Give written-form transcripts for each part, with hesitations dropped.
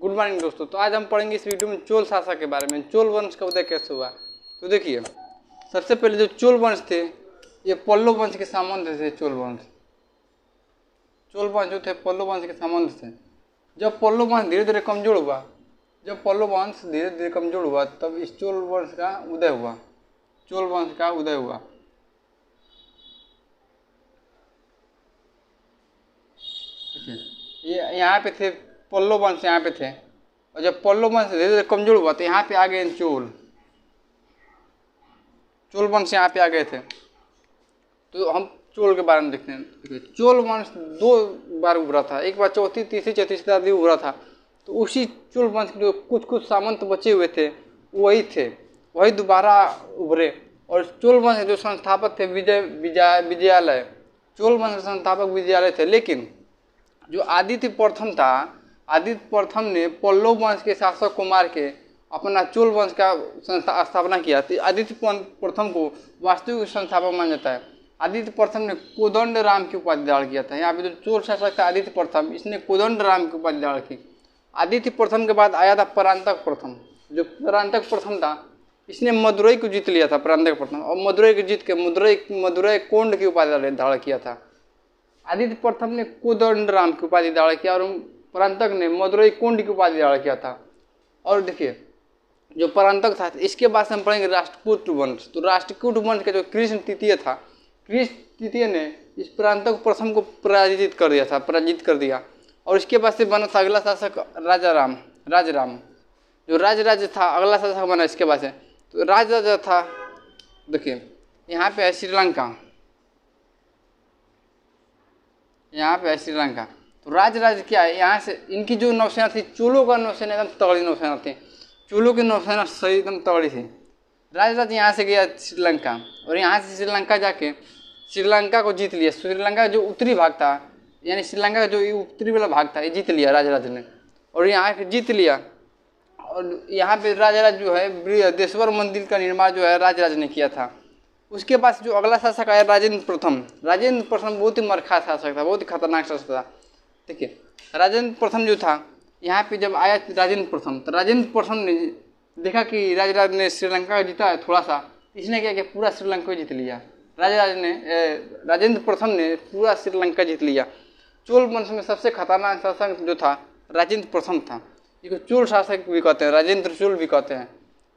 Good morning दोस्तों। तो आज हम पढ़ेंगे इस वीडियो में चोल शासक के बारे में। चोल वंश का उदय कैसे हुआ। तो देखिए, सबसे पहले जो चोल वंश थे ये पल्लव वंश के सामंत थे। चोल वंश जो थे पल्लव वंश के सामंत थे। जब पल्लव वंश धीरे धीरे कमजोर हुआ तब इस चोल वंश का उदय हुआ। ये यहाँ पे थे पल्लव वंश, यहाँ पे थे। और जब पल्लव वंश धीरे धीरे कमजोर हुआ तो यहाँ पे आ गए चोल वंश यहाँ पे आ गए थे। तो हम चोल के बारे में देखते हैं। चोल वंश दो बार उभरा था, एक बार चौथी तीसरी शताब्दी उभरा था। तो उसी चोल वंश के जो कुछ सामंत बचे हुए थे वही दोबारा उभरे। और चोल वंश जो संस्थापक थे विजयालय, चोल वंश संस्थापक विजयालय थे। लेकिन जो आदित्य प्रथम ने पल्लव वंश के शासक को मार के अपना चोल वंश का स्थापना किया। आदित्य प्रथम को वास्तविक संस्थापक माना जाता है। आदित्य प्रथम ने कोदंड राम की उपाधि धारण किया था। यहाँ पे जो चोल शासक था आदित्य प्रथम, इसने कोदंड राम की उपाधि धारण की। आदित्य प्रथम के बाद आया था परांतक प्रथम। जो परांतक प्रथम था इसने मदुरई को जीत लिया था, परांतक प्रथम। और मदुरई को जीत के मदुरई कोंड की उपाधि धारण किया था। आदित्य प्रथम ने कोदंड राम की उपाधि धारण किया और परांतक ने मदुरई कोंड की उपाधि धारण किया था। और देखिए, जो परांतक था इसके बाद से हम पढ़ेंगे राष्ट्रकूट वंश। तो राष्ट्रकूट वंश का जो कृष्ण तृतीय ने इस परांतक प्रथम को पराजित कर दिया। और इसके बाद से बना था अगला शासक राजाराम। जो राजराज था अगला शासक बना इसके बाद से। तो राजा था, देखिए यहाँ पे है श्रीलंका, तो राजराज क्या है, यहाँ से इनकी जो नौसेना थी, चोलों का नौसेना एकदम तगड़ी नौसेना थी। चोलों की नौसेना सही एकदम तगड़ी थी। राजराज यहाँ से गया श्रीलंका और यहाँ से श्रीलंका जाके श्रीलंका को जीत लिया। श्रीलंका का जो उत्तरी भाग था, यानी श्रीलंका का जो उत्तरी वाला भाग था, ये जीत लिया राजराज ने। और यहाँ जीत लिया और यहाँ पे राजराज जो है बृहदेश्वर मंदिर का निर्माण जो है राजराज ने किया था। उसके बाद जो अगला शासक आया राजेंद्र प्रथम बहुत ही मरखा शासक था, बहुत ही खतरनाक शासक था। देखिए, राजेंद्र प्रथम जो था यहाँ पे जब आया राजेंद्र प्रथम, तो राजेंद्र प्रथम ने देखा कि राजराज ने श्रीलंका जीता है थोड़ा सा, इसने क्या किया, पूरा श्रीलंका जीत लिया। राजेंद्र प्रथम ने पूरा श्रीलंका जीत लिया। चोल वंश में सबसे खतरनाक शासक जो था राजेंद्र प्रथम था। इसको चोल शासक भी कहते हैं, राजेंद्र चोल भी कहते हैं।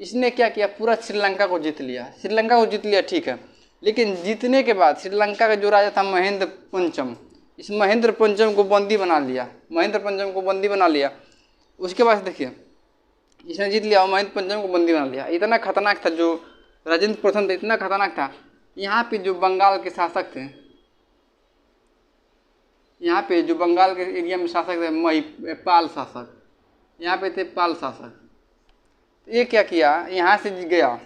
इसने क्या किया, पूरा श्रीलंका को जीत लिया। ठीक है, लेकिन जीतने के बाद श्रीलंका का जो राजा था महेंद्र पंचम, इस महेंद्र पंचम को बंदी बना लिया। उसके बाद देखिए, इसने जीत लिया और महेंद्र पंचम को बंदी बना लिया। इतना खतरनाक था जो राजेंद्र प्रथम था, इतना खतरनाक था। यहाँ पे जो बंगाल के शासक थे, यहाँ पे जो बंगाल के एरिया में शासक थे पाल शासक, यहाँ पे थे पाल शासक। ये क्या किया, यहाँ से गया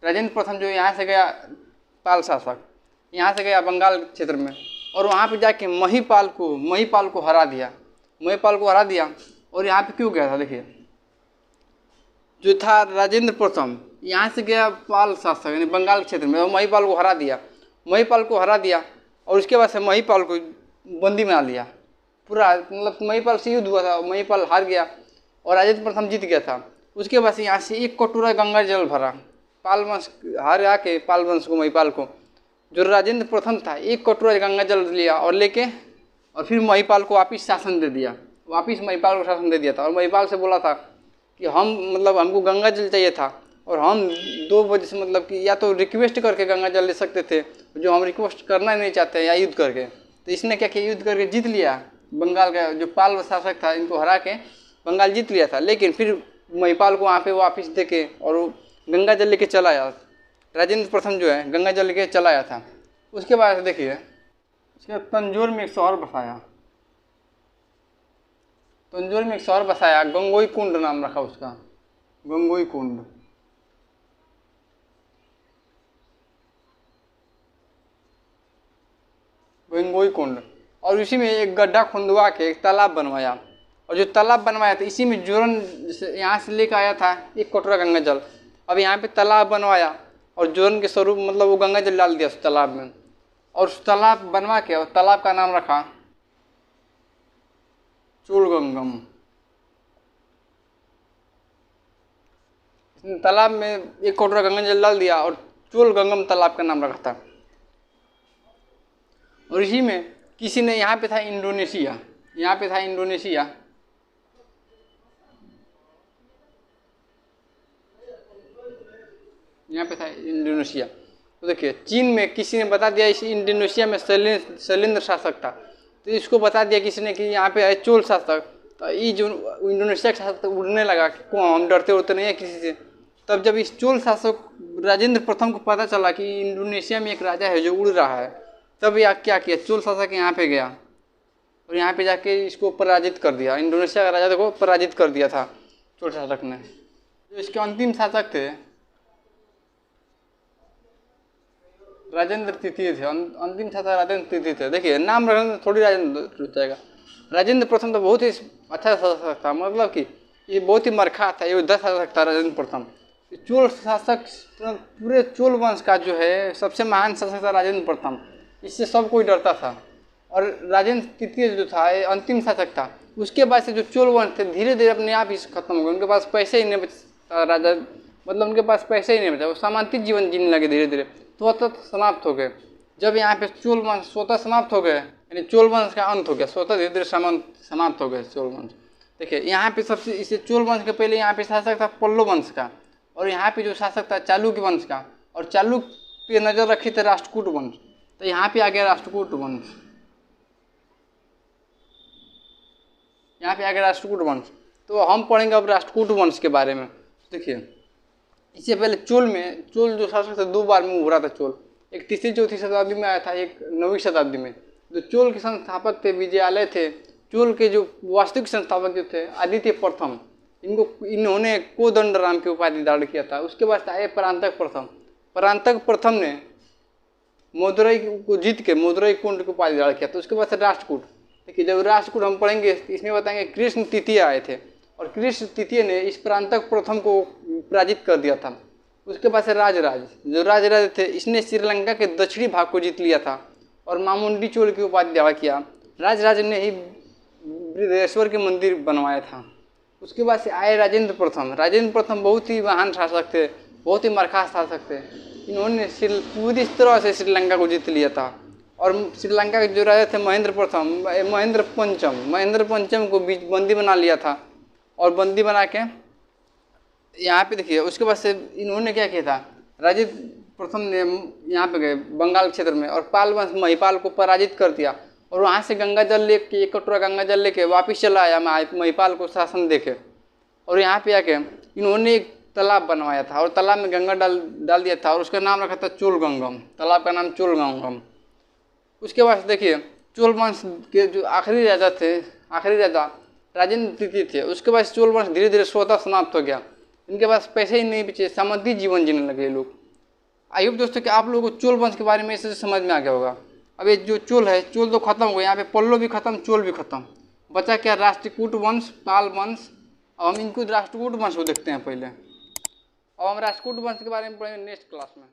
राजेंद्र प्रथम जो यहाँ से गया, पाल शासक यहाँ से गया बंगाल क्षेत्र में और वहाँ पे जाके महिपाल को हरा दिया। और यहाँ पे क्यों गया था, देखिए जो था राजेंद्र प्रथम यहाँ से गया पाल शासक यानी बंगाल क्षेत्र में, और महिपाल को हरा दिया। और उसके बाद से महिपाल को बंदी बना लिया पूरा, मतलब महिपाल से युद्ध हुआ था, महिपाल हार गया और राजेंद्र प्रथम जीत गया था। उसके बाद से यहाँ से एक कटोरा गंगा जल भरा, पाल वंश हार आके पाल वंश को, महिपाल को, जो राजेंद्र प्रथम था एक कटोरा गंगा जल लिया और फिर महिपाल को वापिस शासन दे दिया था। और महिपाल से बोला था कि हमको गंगा जल चाहिए था और हम 2 वजह से, मतलब कि या तो रिक्वेस्ट करके गंगा जल ले सकते थे, जो हम रिक्वेस्ट करना नहीं चाहते, या युद्ध करके। तो इसने क्या किया, युद्ध करके जीत लिया बंगाल का जो पाल शासक था, इनको हरा के बंगाल जीत लिया था। लेकिन फिर महिपाल को वहाँ पे वापस दे के और गंगा जल लेके चला आया। राजेंद्र प्रथम जो है गंगा जल लेके चला आया था। उसके बाद देखिए, उसके तंजौर में एक शहर बसाया, गंगोई कुंड नाम रखा उसका, गंगोई कुंड। और इसी में एक गड्ढा खुंदवा के एक तालाब बनवाया। और जो तालाब बनवाया था इसी में जोरन यहाँ से लेकर आया था एक कटोरा गंगा जल। अब यहाँ पे तालाब बनवाया और जोरन के स्वरूप, मतलब वो गंगा जल डाल दिया उस तालाब में। और उस तालाब बनवा के और तालाब का नाम रखा चोलगंगम। तालाब में एक कटोरा गंगा जल डाल दिया और चोल गंगम तालाब का नाम रखा था। और इसी में किसी ने, यहाँ पे था इंडोनेशिया, यहाँ पे था इंडोनेशिया, यहाँ पे था इंडोनेशिया। तो देखिए चीन में किसी ने बता दिया इस इंडोनेशिया में शैलेंद्र शासक था, तो इसको बता दिया किसी ने कि यहाँ पे है चोल शासक। तो ये जो इंडोनेशिया का शासक उड़ने लगा कि कौन, हम डरते उड़ते नहीं है किसी से। तब जब इस चोल शासक राजेंद्र प्रथम को पता चला कि इंडोनेशिया में एक राजा है जो उड़ रहा है, तब यह क्या किया, चोल शासक यहाँ पे गया और यहाँ पे जाके इसको पराजित कर दिया। इंडोनेशिया का राजा को पराजित कर दिया था चोल शासक ने। जो इसके अंतिम शासक थे राजेंद्र तृतीय थे, अंतिम शासक राजेंद्र तृतीय थे। देखिए नाम रखने थोड़ी राजेंद्र रुक जाएगा। राजेंद्र प्रथम तो बहुत ही अच्छा शासक था, मतलब कि ये बहुत ही मरखा था, ये 10 शासक था राजेंद्र प्रथम। चोल शासक पूरे चोल वंश का जो है सबसे महान शासक था राजेंद्र प्रथम, इससे सब कोई डरता था। और राजेंद्र तृतीय जो था ये अंतिम शासक था। उसके बाद से जो चोल वंश थे धीरे धीरे अपने आप ही खत्म हो गए, उनके पास पैसे ही नहीं बचा, राजा मतलब उनके पास पैसे ही नहीं बचा, वो सामांतिक जीवन जीने लगे, धीरे धीरे स्वतः समाप्त हो गए। जब यहाँ पे चोल वंश स्वतः समाप्त हो गए, यानी चोल वंश का अंत हो गया, स्वतः धीरे धीरे समाप्त हो गए चोल वंश। देखिए यहाँ पे सबसे, इसे चोल वंश के पहले यहाँ पे शासक था पल्लव वंश का, और यहाँ पे जो शासक था चालुक्य वंश का, और चालुक्य पे नजर रखे थे राष्ट्रकूट वंश। तो यहाँ पे आ गया राष्ट्रकूट वंश, यहाँ पे आ गया राष्ट्रकूट वंश। तो हम पढ़ेंगे अब राष्ट्रकूट वंश के बारे में। देखिए इससे पहले चोल जो शासक थे 2 बार में उभरा था चोल, एक 3री 4ठी शताब्दी में आया था, एक 9वीं शताब्दी में। जो चोल के संस्थापक थे विजयालय थे, चोल के जो वास्तविक संस्थापक जो थे आदित्य प्रथम, इन्होंने कोदंडराम की उपाधि धारण किया था। उसके बाद आए परांतक प्रथम। परांतक प्रथम ने मदुरई को जीत के मदुरई कुंड की उपाधि धारण किया था। उसके बाद से राष्ट्रकूट। देखिए जब राष्ट्रकूट हम पढ़ेंगे इसमें बताएंगे कृष्ण तृतीय आए थे, और कृष्ण तृतीय ने इस परांतक प्रथम को पराजित कर दिया था। उसके बाद से राजराज, जो राजराज थे इसने श्रीलंका के दक्षिणी भाग को जीत लिया था और मामुंडी चोल की उपाधि दावा किया। राजराज ने ही बृहदेश्वर के मंदिर बनवाया था। उसके बाद से आए राजेंद्र प्रथम। राजेंद्र प्रथम बहुत ही महान शासक थे, बहुत ही मरखा शासक थे। इन्होंने पूरी तरह से श्रीलंका को जीत लिया था। और श्रीलंका के जो राजा थे महेंद्र पंचम को बीच बंदी बना लिया था, और बंदी बना के यहाँ पे देखिए उसके बाद से इन्होंने क्या किया था, राजेंद्र प्रथम ने यहाँ पे गए बंगाल क्षेत्र में और पाल वंश महिपाल को पराजित कर दिया, और वहाँ से गंगा जल लेके, 1 कटोरा गंगा जल लेके वापिस चला आया महिपाल को शासन देके। और यहाँ पे आके इन्होंने एक तालाब बनवाया था और तालाब में गंगा डाल दिया था, और उसका नाम रखा था चोल गंगम। तालाब का नाम चोल गंगम। उसके बाद देखिए चोल वंश के जो आखिरी राजा राजेंद्र तृतीय थे। उसके बाद चोल वंश धीरे धीरे स्वतः समाप्त हो गया, इनके पास पैसे ही नहीं बचे, सामंती जीवन जीने लगे लोग। आई होप दोस्तों कि आप लोगों को चोल वंश के बारे में इससे समझ में आ गया होगा। अब ये जो चोल है, चोल तो खत्म हो गया, यहाँ पे पल्लव भी खत्म, चोल भी खत्म, बचा क्या राष्ट्रकूट वंश, पाल वंश। अब हम इनको राष्ट्रकूट वंश को देखते हैं पहले। अब हम राष्ट्रकूट वंश के बारे में पढ़ेंगे नेक्स्ट क्लास में।